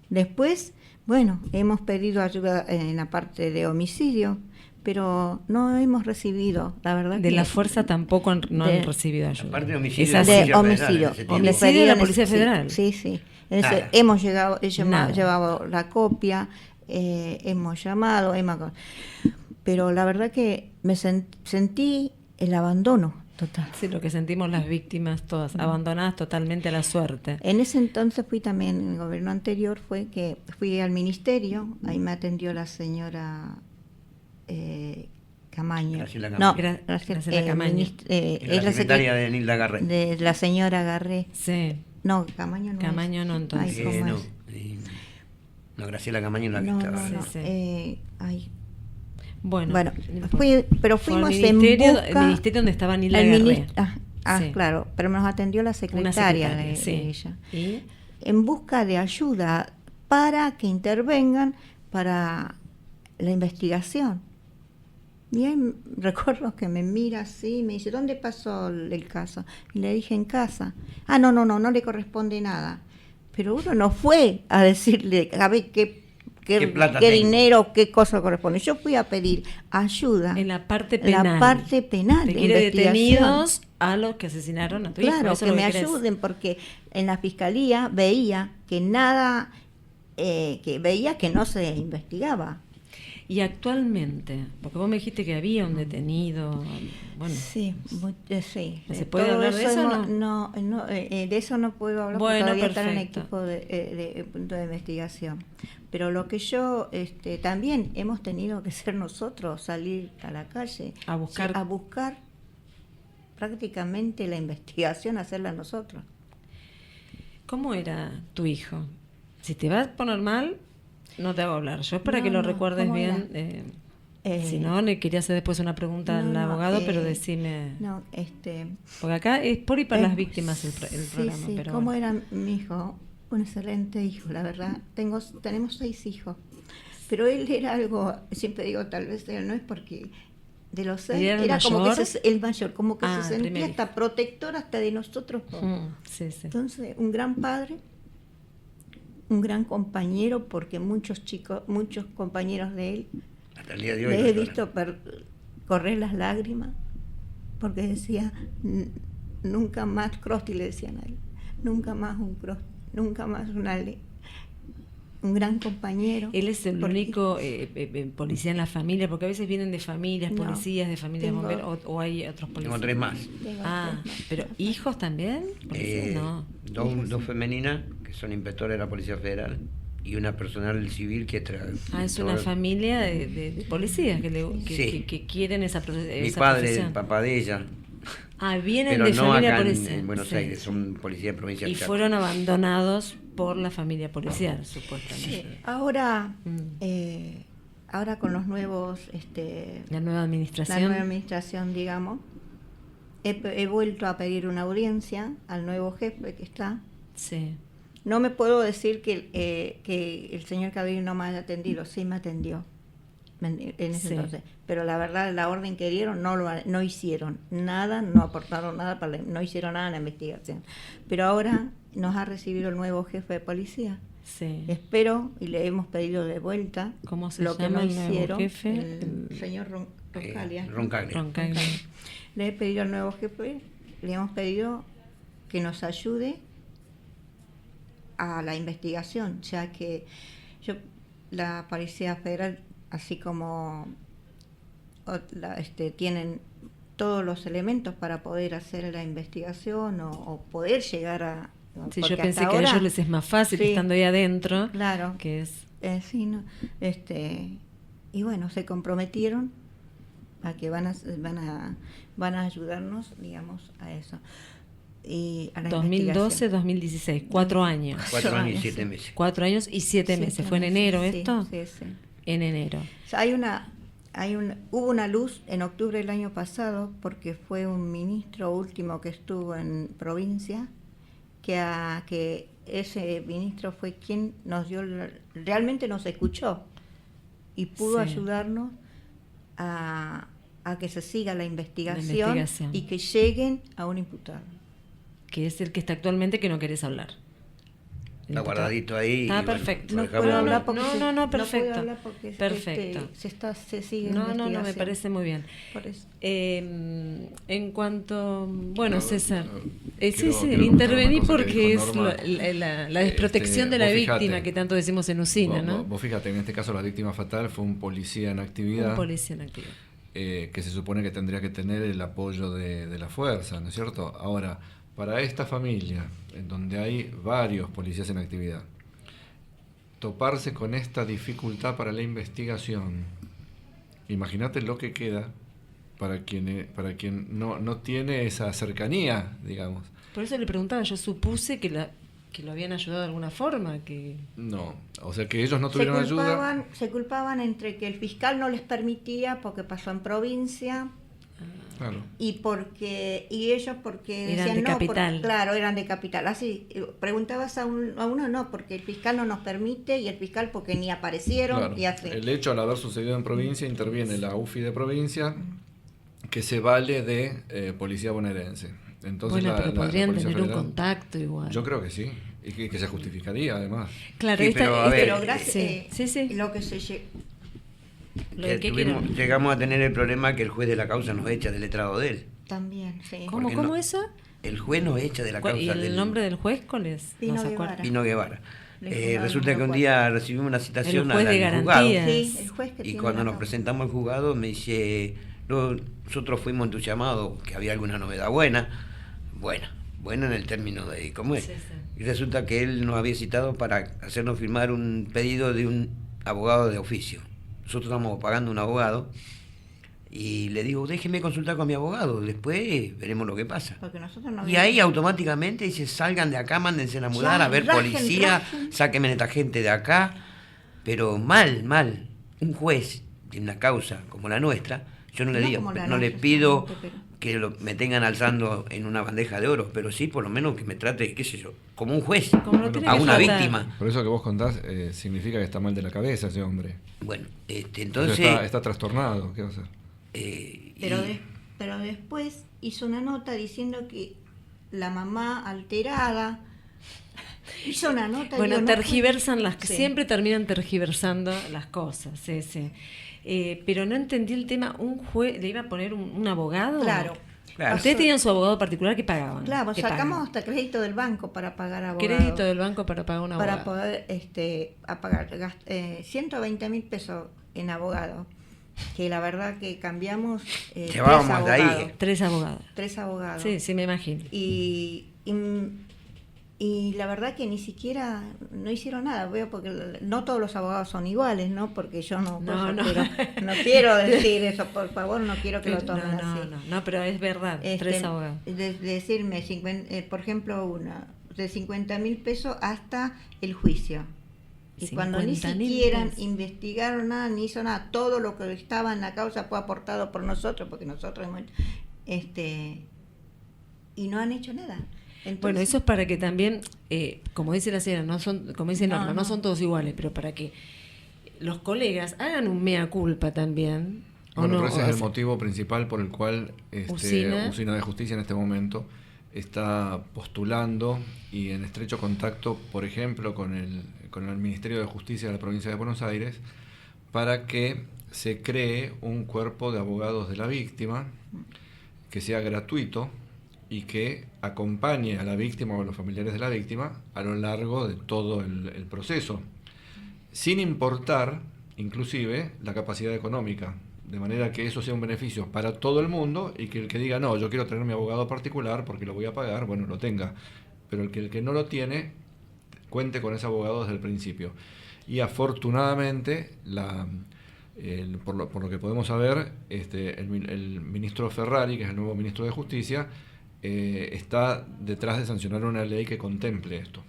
Después, bueno, hemos pedido ayuda en la parte de homicidio, pero no hemos recibido, la verdad. De la fuerza tampoco no han recibido ayuda. Aparte de homicidio, Es así. De homicidio. Homicidio de la Policía Federal. Sí, sí. Nada. Hemos Nada. llevado la copia, hemos llamado, pero la verdad que me sentí el abandono total. Sí, lo que sentimos las víctimas todas, abandonadas totalmente a la suerte. En ese entonces fui también, en el gobierno anterior, fui al ministerio, ahí me atendió la señora Camaño. Graciela No, Camaño. Graciela Camaño. La secretaria de Nilda Garré. de la señora Garré. Sí. No, Camaño no. Camaño no, entonces. Ay, ¿cómo no, es? no, Graciela Camaño es la que No, estaba. no, no. Sí. Ay. Bueno, Bueno, no importa. pero Fue al fuimos en ministerio, busca... el ministerio donde estaba Nilda el Garré. Sí. Sí. Pero nos atendió la Una secretaria de sí. ella. ¿Y? En busca de ayuda para que intervengan para la investigación. Y ahí recuerdo que me mira así y me dice, ¿dónde pasó el caso? Y le dije, en casa. No le corresponde nada. Pero uno no fue a decirle, a ver ¿Qué plata qué tengo? dinero, qué cosa corresponde. Yo fui a pedir ayuda En la parte en penal. la parte penal Te de quiere investigación. detenidos a los que asesinaron a tu hijo. Claro, eso que es lo me querés. ayuden, porque en la fiscalía veía que nada, que no se investigaba. Y actualmente, porque vos me dijiste que había un detenido, bueno, Sí, sí. ¿Se puede Todo hablar de eso o No, de eso no puedo hablar Bueno, porque todavía está en el perfecto. equipo de punto de investigación. Pero lo que yo, también hemos tenido que ser nosotros, salir a la calle, A buscar. a buscar prácticamente la investigación, hacerla nosotros. ¿cómo era tu hijo? Si te vas a poner mal, no te hago hablar. Yo es para No, que lo no, recuerdes ¿cómo bien. era? Si no, le quería hacer después una pregunta al No, abogado, pero decime. No, Porque acá es por y para las Eh, víctimas el sí, programa. sí. Pero ¿Cómo bueno. era mi hijo? Un excelente hijo, la verdad. Tenemos 6 hijos. Pero él era algo, siempre digo, tal vez él no es porque de los 6 ¿Y era el era como mayor? que el mayor, como que Ah, se sentía primer hasta protector hasta de nosotros dos. Sí, sí. Entonces, un gran padre, un gran compañero, porque muchos compañeros de él Hasta el día de hoy. le he no visto correr las lágrimas porque decía, nunca más Krusty, le decían a él, nunca más un Krusty, nunca más un gran compañero. Él es el Porque- único policía en la familia, porque a veces vienen de familias, No, policías, de familias tengo- bomberos, o hay otros policías. Tengo 3 más. Tengo Ah, tres más. pero hijos también. Policías, no. Dos femeninas que son inspectores de la Policía Federal y una personal civil que Ah, es una familia de policías Sí. que quieren esa, Mi esa padre, profesión. el papá de ella, Ah, vienen pero de no familia acá policial. en Buenos Sí. Aires, son policía de provincia de Y Chaco. fueron abandonados por la familia policial, supuestamente. Ahora, Mm. ahora con los nuevos, La nueva la administración. nueva administración, digamos, he vuelto a pedir una audiencia al nuevo jefe que está. Sí. No me puedo decir que el señor Cabildo no me haya atendido, sí me atendió en ese Sí. entonces, pero la verdad la orden que dieron no hicieron nada, no aportaron nada, no hicieron nada en la investigación. Pero ahora nos ha recibido el nuevo jefe de policía. Sí. Espero y le hemos pedido de vuelta ¿Cómo se lo que llama no el nuevo hicieron. jefe? El señor Roncaglia. Roncaglia. Roncaglia. Le he pedido al nuevo jefe, le hemos pedido que nos ayude a la investigación, ya que la Policía Federal, así como tienen todos los elementos para poder hacer la investigación o poder llegar a... Sí, porque yo pensé hasta que a ahora- ellos les es más fácil Sí. estando ahí adentro, Claro. que es... Sí, no, y bueno, se comprometieron a que van a ayudarnos, digamos, a eso. Y a la 2012-2016, 4 años. 4 años y años, 7 sí. meses. 4 años y 7 Sí, meses. ¿Fue en sí, enero sí, esto? Sí, sí. En enero. O sea, hubo una luz en octubre del año pasado porque fue un ministro último que estuvo en provincia que ese ministro fue quien nos dio, realmente nos escuchó y pudo Sí. ayudarnos a que se siga la investigación, investigación. y que lleguen a un imputado. Que es el que está actualmente que no querés hablar. Está guardadito ahí. Está y bueno, perfecto. lo No dejamos- puedo hablar porque No, perfecto. puedo hablar porque Perfecto. se sigue No, me investigación. parece muy bien. Por eso. En cuanto, bueno, No, César, no, sí, quiero sí, comentar intervení una cosa que porque dijo es Norma. la desprotección de la Vos fijate, víctima que tanto decimos en Usina, ¿no? Vos fíjate, en este caso la víctima fatal fue un policía en actividad. Un policía en actividad. Que se supone que tendría que tener el apoyo de la fuerza, ¿no es cierto? Ahora, para esta familia, en donde hay varios policías en actividad, toparse con esta dificultad para la investigación, imagínate lo que queda para quien no tiene esa cercanía, digamos. Por eso le preguntaba, yo supuse que lo habían ayudado de alguna forma, que... No, o sea que ellos no tuvieron ayuda. Se culpaban entre que el fiscal no les permitía porque pasó en provincia Claro. y ellos porque Eran decían de no, capital. claro, eran de capital. Así preguntabas a uno no, porque el fiscal no nos permite y el fiscal porque ni aparecieron Claro. y así. El hecho, al haber sucedido en provincia, interviene la UFI de provincia, que se vale de policía bonaerense. Entonces, bueno, pero podrían Policía tener un Federal- contacto igual. Yo creo que sí, y que se justificaría además. Claro, Sí, pero, a ver, Pero gracias, sí. lo que se Lo de qué Tuvimos- quieren. llegamos a tener el problema que el juez de la causa nos echa del letrado de él. también, sí. ¿Cómo, porque cómo no- eso? El juez nos echa de la causa ¿Y el del nombre del juez cuál es? Pino ¿No se Guevara. acuerda? Pino Guevara. Le juzgaron Resulta que un los día recibimos una citación El juez de al juzgado. garantías. Sí, el juez que Y tiene cuando la nos causa. presentamos al juzgado me dice, nosotros fuimos entusiasmados que había alguna novedad buena en el término de cómo es. Sí, sí. Y resulta que él nos había citado para hacernos firmar un pedido de un abogado de oficio. Nosotros estamos pagando un abogado y le digo, déjeme consultar con mi abogado, después veremos lo que pasa. Porque nosotros no Y ahí automáticamente dice, salgan de acá, mándense a mudar, Ya, a ver rajen, policía, rajen. sáquenme a esta gente de acá. Pero mal. Un juez de una causa como la nuestra, yo no le No digo, como la no le nuestra, pido solamente, que me tengan alzando en una bandeja de oro, pero sí por lo menos que me trate, qué sé yo, como un juez, Como lo tiene a que una tratar. víctima. Por eso que vos contás significa que está mal de la cabeza ese hombre. Bueno, Entonces entonces... está trastornado, ¿qué va a hacer? Pero después hizo una nota diciendo que la mamá alterada hizo una nota. Bueno, digo, no tergiversan las que Sí. siempre terminan tergiversando las cosas, sí. Pero no entendí el tema, un juez, ¿le iba a poner un abogado? Claro. Claro. Ustedes tenían su abogado particular que pagaban. Claro, que sacamos pagan. hasta crédito del banco para pagar abogados. Crédito del banco para pagar un abogado. para poder pagar 120.000 pesos en abogado. Que la verdad que cambiamos Llevábamos de ahí. 3 abogados. 3 abogados. Sí, me imagino. Y la verdad que ni siquiera no hicieron nada, veo, porque no todos los abogados son iguales, ¿no? Porque yo no quiero decir eso, por favor, no quiero que lo tomen así. No, pero es verdad, 3 abogados. Decirme, por ejemplo, de 50.000 pesos hasta el juicio. Y cuando ni 50.000 siquiera pesos. investigaron nada, ni hizo nada, todo lo que estaba en la causa fue aportado por nosotros, porque nosotros hemos, y no han hecho nada. Entonces, Bueno, eso es para que también, como dice la señora, no son, como dice Norma, no no. son todos iguales, pero para que los colegas hagan un mea culpa también. ¿o Bueno, no? pero ese O es el sea, motivo principal por el cual Usina. Usina de Justicia en este momento está postulando y en estrecho contacto, por ejemplo, con el Ministerio de Justicia de la provincia de Buenos Aires, para que se cree un cuerpo de abogados de la víctima que sea gratuito y que acompañe a la víctima o a los familiares de la víctima a lo largo de todo el proceso, sin importar inclusive la capacidad económica, de manera que eso sea un beneficio para todo el mundo y que el que diga, no, yo quiero tener mi abogado particular porque lo voy a pagar, bueno, lo tenga, pero el que no lo tiene, cuente con ese abogado desde el principio. Y afortunadamente, por lo que podemos saber, el ministro Ferrari, que es el nuevo ministro de Justicia, está detrás de sancionar una ley que contemple esto.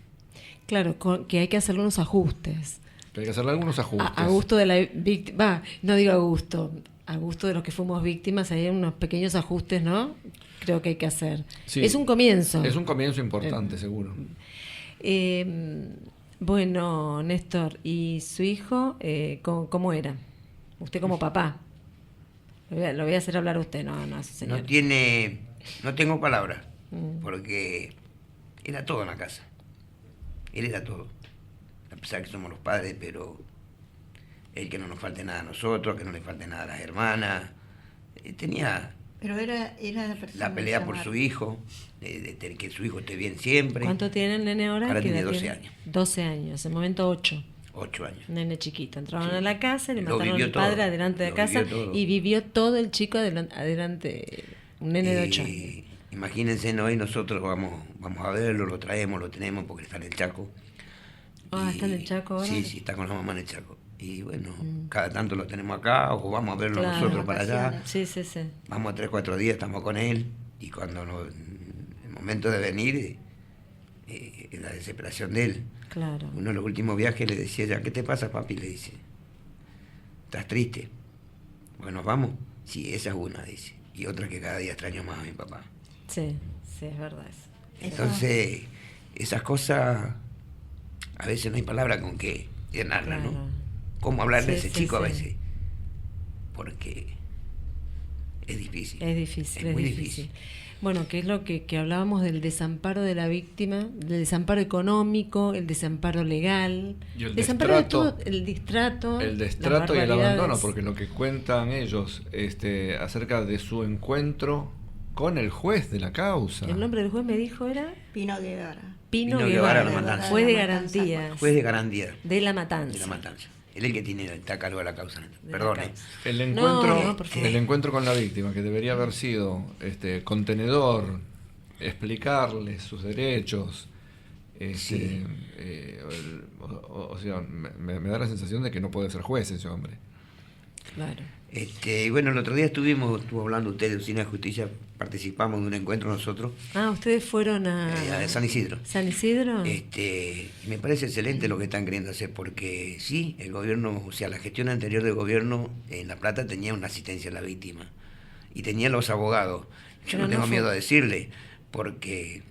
Claro, que hay que hacerle unos ajustes. Que hay que hacerle algunos ajustes. A gusto de la víctima, no digo a gusto de los que fuimos víctimas, hay unos pequeños ajustes, ¿no? Creo que hay que hacer. Sí, es un comienzo. Es un comienzo importante, seguro. Bueno, Néstor, ¿y su hijo cómo era? Usted como papá. Lo voy a hacer hablar a usted, no, señor. No tengo palabras, porque era todo en la casa. Él era todo. A pesar que somos los padres, pero él que no nos falte nada a nosotros, que no le falte nada a las hermanas. Tenía Pero era la persona la pelea de por llamar. su hijo, de que su hijo esté bien siempre. ¿Cuánto tiene el nene ahora? Ahora ¿Qué tiene edad 12 años. 12 años, en el momento 8. 8 años. Un nene chiquito. Entraron Sí. a la casa, le Lo mataron vivió al padre todo. adelante de Lo casa vivió todo. y vivió todo el chico adelante, un nene de 8 años. Imagínense, hoy nosotros vamos a verlo, lo traemos, lo tenemos porque está en el Chaco. Ah, ¿está en el Chaco ahora? Sí, está con la mamá en el Chaco. Y bueno, cada tanto lo tenemos acá o vamos a verlo Claro. nosotros para allá. Vacaciones. Sí, sí, sí. Vamos a 3-4 días, estamos con él. Y cuando el momento de venir, la desesperación de él. Claro. Uno de los últimos viajes le decía ya, ¿qué te pasa, papi? Le dice, ¿estás triste? Bueno, vamos. Sí, esa es una, dice. Y otra que cada día extraño más a mi papá. Sí, sí, es verdad eso. Entonces, esas cosas, a veces no hay palabra con que llenarlas, Claro. ¿no? ¿Cómo hablarle a Sí, ese sí, chico a sí. veces? Porque es difícil. Es difícil, es muy difícil. Bueno, que es lo que hablábamos del desamparo de la víctima, del desamparo económico, el desamparo legal, Y el desamparo de destrato. todo, el distrato, El las destrato y el barbaridades. abandono, porque lo que cuentan ellos acerca de su encuentro con el juez de la causa. El nombre del juez me dijo era Pino Guevara. Pino Pino Guevara, Guevara, la matanza. juez de La matanza, garantías, Juez de garantía de la matanza. de la matanza. Él es el que está a cargo de la causa. De Perdón, la causa. El encuentro, No, por favor. el encuentro con la víctima, que debería haber sido contenedor, explicarle sus derechos. Sí. O sea, me da la sensación de que no puede ser juez ese hombre. Claro. Y bueno, el otro día estuvo hablando usted de Oficina de Justicia, participamos de un encuentro nosotros, Ah, ustedes fueron a San Isidro. San Isidro. Me parece excelente lo que están queriendo hacer, porque sí, el gobierno, o sea, la gestión anterior del gobierno en La Plata tenía una asistencia a la víctima y tenía los abogados. Yo Pero no tengo no fue- miedo a decirle, porque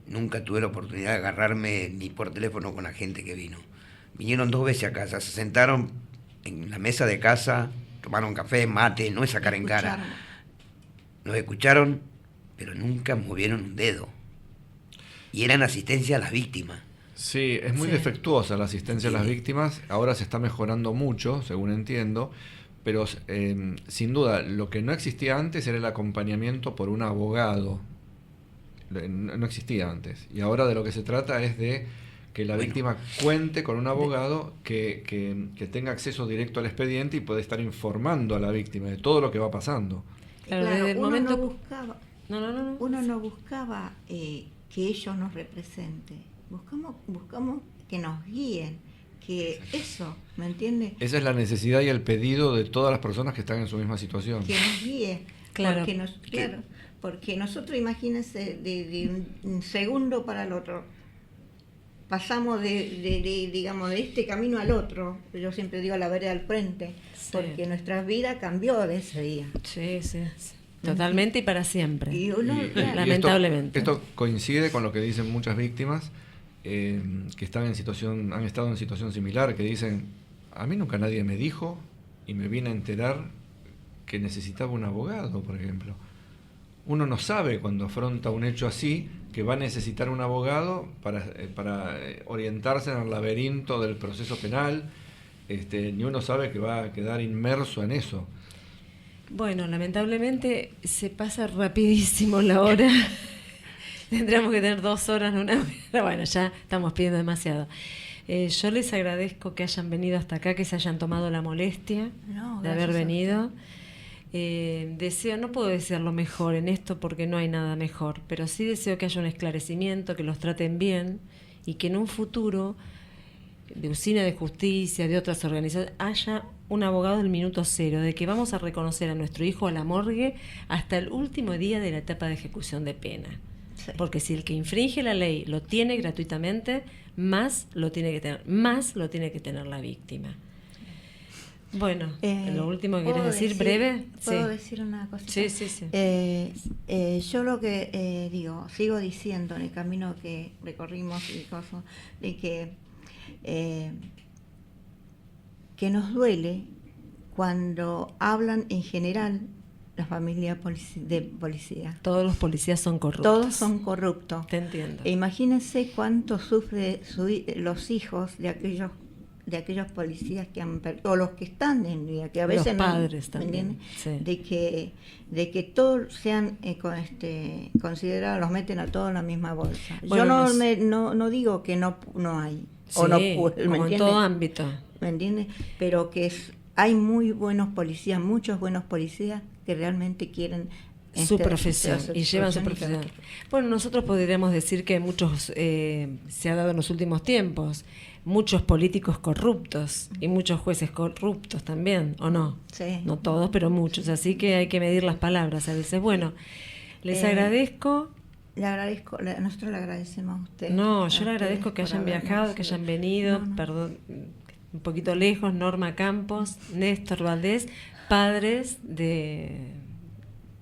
nunca tuve la oportunidad de agarrarme ni por teléfono con la gente que vino. Vinieron 2 veces a casa, se sentaron en la mesa de casa, tomaron café, mate, no es sacar en cara. Escucharon. Nos escucharon, pero nunca movieron un dedo. Y eran asistencia a las víctimas. Sí, es muy Sí. defectuosa la asistencia a las Sí. víctimas. Ahora se está mejorando mucho, según entiendo, pero sin duda lo que no existía antes era el acompañamiento por un abogado. No existía antes. Y ahora de lo que se trata es de que la Bueno. víctima cuente con un abogado que tenga acceso directo al expediente y pueda estar informando a la víctima de todo lo que va pasando. Claro, Claro, desde el uno momento. no buscaba, No. uno no buscaba que ellos nos representen. Buscamos que nos guíen, que eso, ¿me entiende? Esa es la necesidad y el pedido de todas las personas que están en su misma situación. Que nos guíe. Claro. Porque nosotros, imagínense, de un segundo para el otro, pasamos digamos, de este camino al otro, yo siempre digo a la vereda al frente, Sí. porque nuestra vida cambió de ese día. Sí. Totalmente y para siempre. Y uno, Y- claro, y Lamentablemente. Esto coincide con lo que dicen muchas víctimas que han estado en situación similar, que dicen, a mí nunca nadie me dijo y me vine a enterar que necesitaba un abogado, por ejemplo. Uno no sabe cuando afronta un hecho así que va a necesitar un abogado para orientarse en el laberinto del proceso penal, ni uno sabe que va a quedar inmerso en eso. Bueno, lamentablemente se pasa rapidísimo la hora. Tendríamos que tener 2 horas, no una hora. Bueno, ya estamos pidiendo demasiado. Yo les agradezco que hayan venido hasta acá, que se hayan tomado la molestia No, de haber gracias a venido. No puedo desear lo mejor en esto porque no hay nada mejor, pero sí deseo que haya un esclarecimiento, que los traten bien y que en un futuro de Usina de Justicia, de otras organizaciones, haya un abogado del minuto cero, de que vamos a reconocer a nuestro hijo a la morgue hasta el último día de la etapa de ejecución de pena. Sí. Porque si el que infringe la ley lo tiene gratuitamente, más lo tiene que tener la víctima. Bueno, lo último que quieres decir, breve. ¿Puedo decir una cosita? Sí. Yo lo que sigo diciendo en el camino que recorrimos y cosas, de que nos duele cuando hablan en general la familia de policía. Todos los policías son corruptos. Todos son corruptos. Te entiendo. E imagínense cuánto sufre los hijos de aquellos policías que han o los que están en día, que a veces los padres también, sí. de que todos sean considerados, los meten a todos en la misma bolsa. Bueno, yo no digo que no hay, sí, o no puede, como en todo ámbito. ¿Me entiendes? Pero que hay muy buenos policías, muchos buenos policías que realmente quieren su profesión y llevan su profesión. Bueno, nosotros podríamos decir que muchos se ha dado en los últimos tiempos, muchos políticos corruptos y muchos jueces corruptos también, ¿o no? Sí. No todos, pero muchos, así que hay que medir las palabras a veces. Bueno, les agradezco. Le agradezco, nosotros le agradecemos a ustedes. No, yo le agradezco que hayan viajado, que hayan venido, perdón, un poquito lejos, Norma Campos, Néstor Valdés, padres de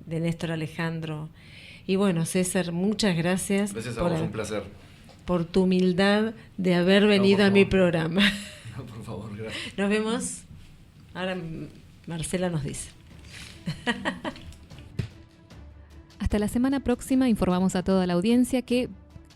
Néstor Alejandro. Y bueno, César, muchas gracias. Gracias a vos, un placer. Por tu humildad de haber venido a mi programa. No, por favor, gracias. Nos vemos. Ahora Marcela nos dice. Hasta la semana próxima informamos a toda la audiencia que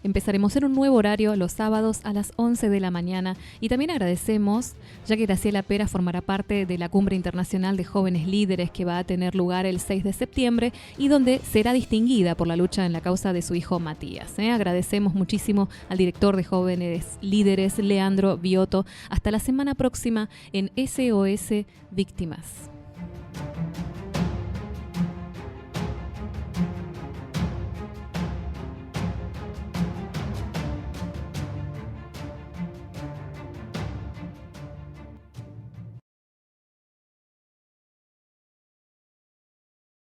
empezaremos en un nuevo horario los sábados a las 11 de la mañana y también agradecemos, ya que Graciela Pera formará parte de la Cumbre Internacional de Jóvenes Líderes que va a tener lugar el 6 de septiembre y donde será distinguida por la lucha en la causa de su hijo Matías. Agradecemos muchísimo al director de Jóvenes Líderes, Leandro Biotto. Hasta la semana próxima en SOS Víctimas.